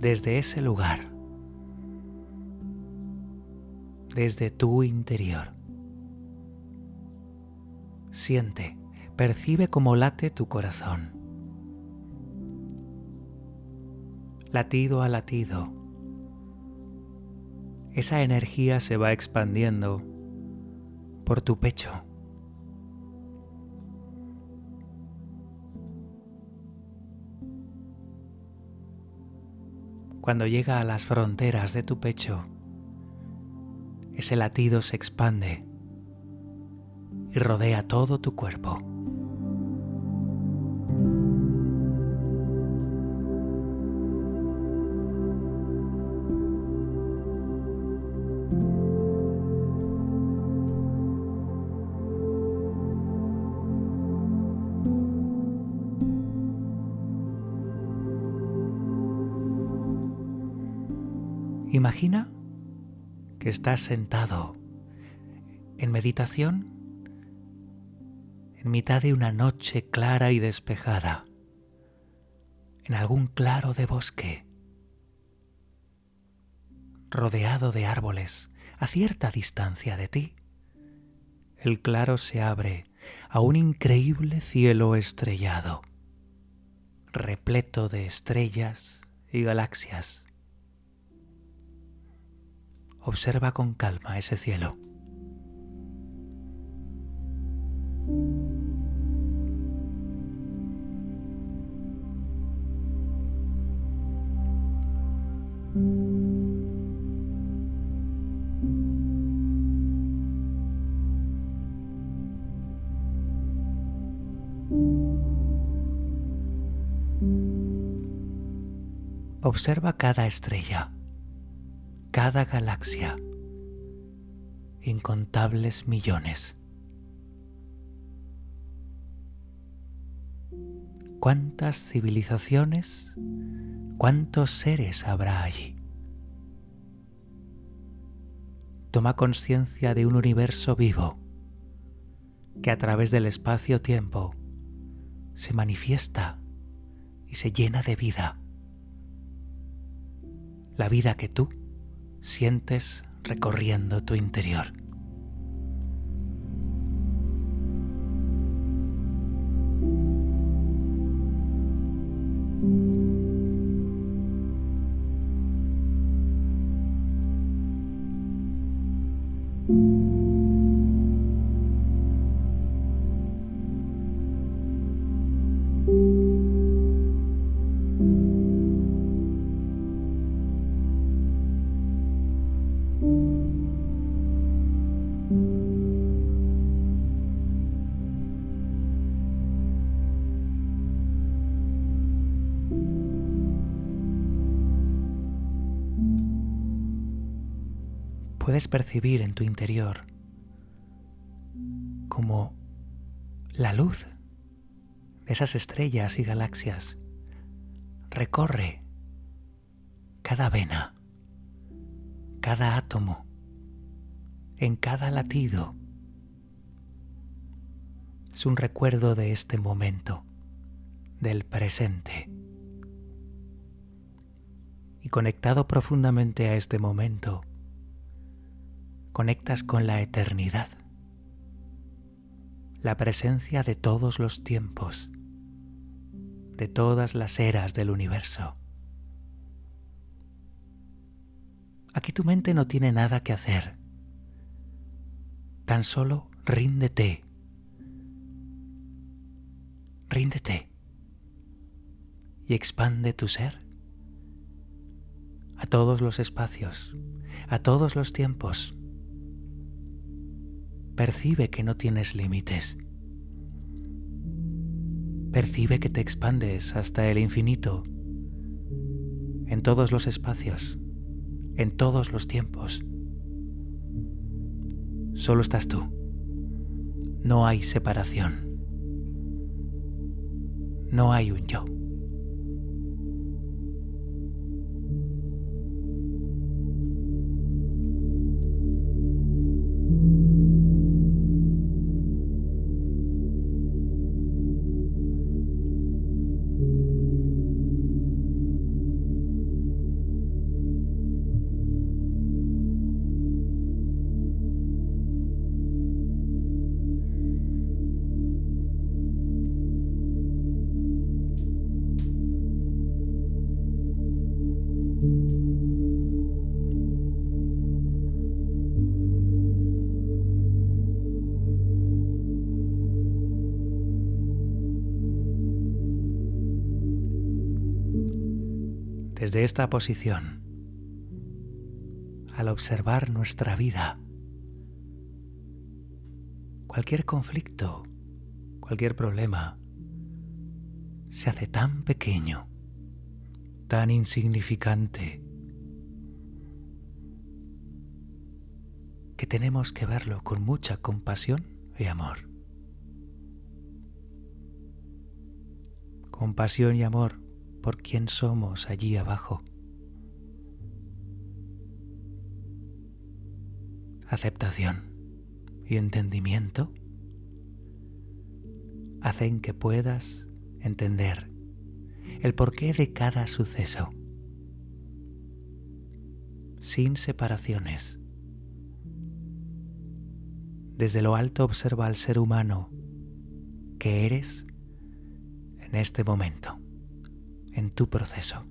Desde ese lugar, desde tu interior, siente, percibe cómo late tu corazón. Latido a latido, esa energía se va expandiendo por tu pecho. Cuando llega a las fronteras de tu pecho, ese latido se expande y rodea todo tu cuerpo. Imagina que estás sentado en meditación en mitad de una noche clara y despejada, en algún claro de bosque, rodeado de árboles a cierta distancia de ti. El claro se abre a un increíble cielo estrellado, repleto de estrellas y galaxias. Observa con calma ese cielo. Observa cada estrella, cada galaxia, incontables millones. ¿Cuántas civilizaciones, cuántos seres habrá allí? Toma conciencia de un universo vivo que a través del espacio-tiempo se manifiesta y se llena de vida. La vida que tú sientes recorriendo tu interior. Puedes percibir en tu interior como la luz de esas estrellas y galaxias recorre cada vena, cada átomo, en cada latido. Es un recuerdo de este momento, del presente. Y conectado profundamente a este momento, conectas con la eternidad, la presencia de todos los tiempos, de todas las eras del universo. Aquí tu mente no tiene nada que hacer. Tan solo ríndete. Ríndete y expande tu ser a todos los espacios, a todos los tiempos. Percibe que no tienes límites. Percibe que te expandes hasta el infinito, en todos los espacios, en todos los tiempos. Solo estás tú. No hay separación. No hay un yo. Desde esta posición, al observar nuestra vida, cualquier conflicto, cualquier problema, se hace tan pequeño, tan insignificante, que tenemos que verlo con mucha compasión y amor. Compasión y amor por quien somos allí abajo. Aceptación y entendimiento hacen que puedas entender el porqué de cada suceso, sin separaciones. Desde lo alto observa al ser humano que eres en este momento, en tu proceso.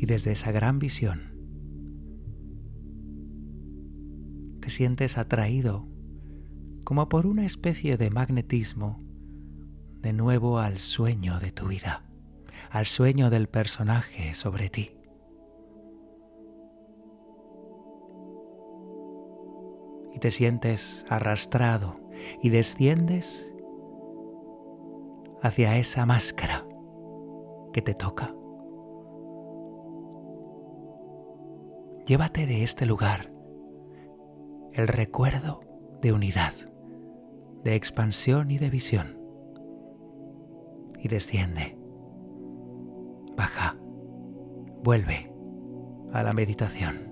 Y desde esa gran visión te sientes atraído como por una especie de magnetismo de nuevo al sueño de tu vida, al sueño del personaje sobre ti. Y te sientes arrastrado y desciendes hacia esa máscara que te toca. Llévate de este lugar el recuerdo de unidad, de expansión y de visión. Y desciende, baja, vuelve a la meditación.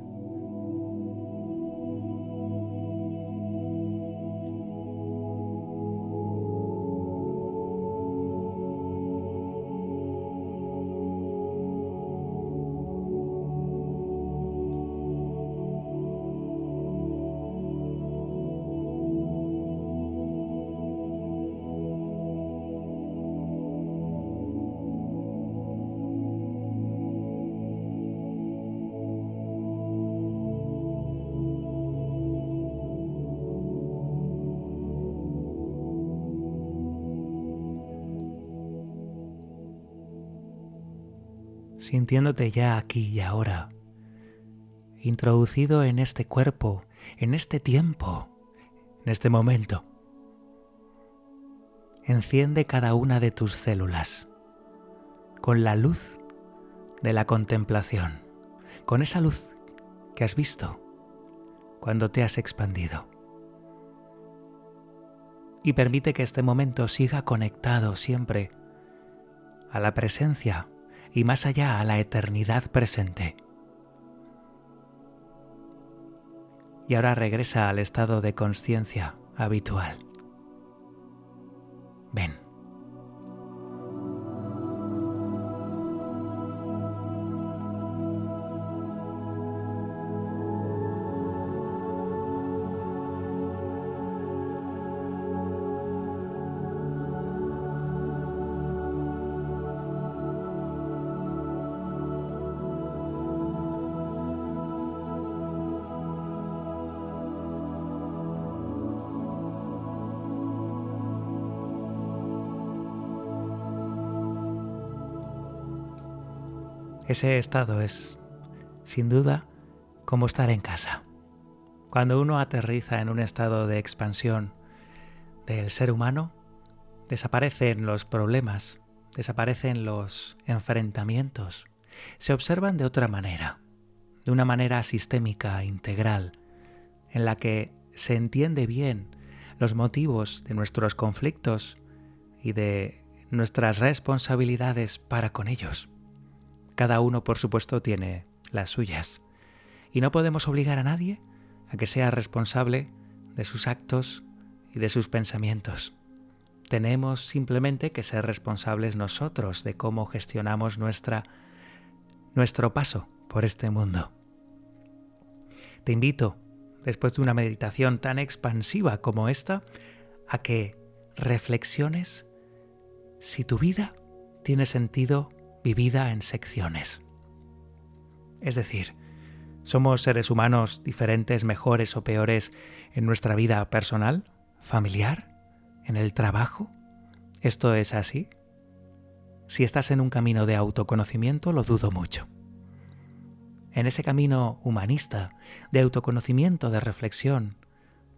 Sintiéndote ya aquí y ahora, introducido en este cuerpo, en este tiempo, en este momento. Enciende cada una de tus células con la luz de la contemplación, con esa luz que has visto cuando te has expandido. Y permite que este momento siga conectado siempre a la presencia y más allá a la eternidad presente. Y ahora regresa al estado de consciencia habitual. Ven. Ese estado es, sin duda, como estar en casa. Cuando uno aterriza en un estado de expansión del ser humano, desaparecen los problemas, desaparecen los enfrentamientos, se observan de otra manera, de una manera sistémica, integral, en la que se entiende bien los motivos de nuestros conflictos y de nuestras responsabilidades para con ellos. Cada uno, por supuesto, tiene las suyas. Y no podemos obligar a nadie a que sea responsable de sus actos y de sus pensamientos. Tenemos simplemente que ser responsables nosotros de cómo gestionamos nuestro paso por este mundo. Te invito, después de una meditación tan expansiva como esta, a que reflexiones si tu vida tiene sentido vivida en secciones. Es decir, ¿somos seres humanos diferentes, mejores o peores en nuestra vida personal, familiar, en el trabajo? ¿Esto es así? Si estás en un camino de autoconocimiento, lo dudo mucho. En ese camino humanista, de autoconocimiento, de reflexión,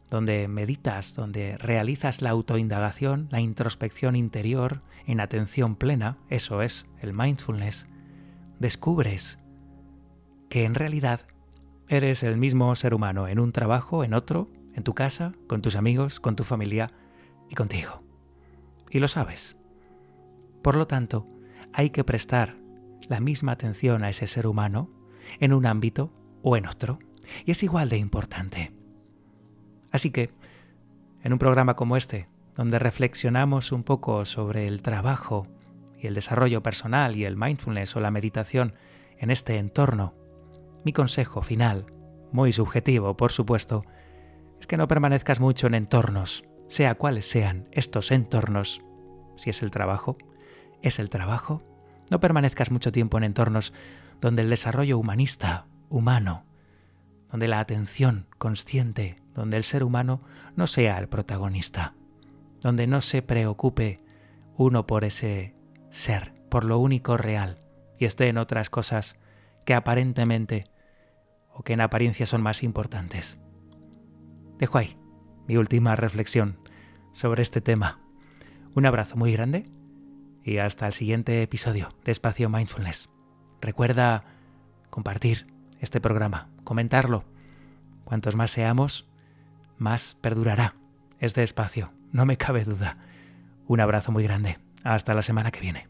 donde meditas, donde realizas la autoindagación, la introspección interior en atención plena, eso es el mindfulness, descubres que en realidad eres el mismo ser humano en un trabajo, en otro, en tu casa, con tus amigos, con tu familia y contigo. Y lo sabes. Por lo tanto, hay que prestar la misma atención a ese ser humano en un ámbito o en otro, y es igual de importante. Así que, en un programa como este, donde reflexionamos un poco sobre el trabajo y el desarrollo personal y el mindfulness o la meditación en este entorno, mi consejo final, muy subjetivo por supuesto, es que no permanezcas mucho en entornos, sea cuales sean estos entornos. Si es el trabajo, no permanezcas mucho tiempo en entornos donde el desarrollo humanista, humano, donde la atención consciente, donde el ser humano no sea el protagonista, donde no se preocupe uno por ese ser, por lo único real, y esté en otras cosas que aparentemente o que en apariencia son más importantes. Dejo ahí mi última reflexión sobre este tema. Un abrazo muy grande y hasta el siguiente episodio de Espacio Mindfulness. Recuerda compartir este programa, comentarlo. Cuantos más seamos, más perdurará este espacio, no me cabe duda. Un abrazo muy grande. Hasta la semana que viene.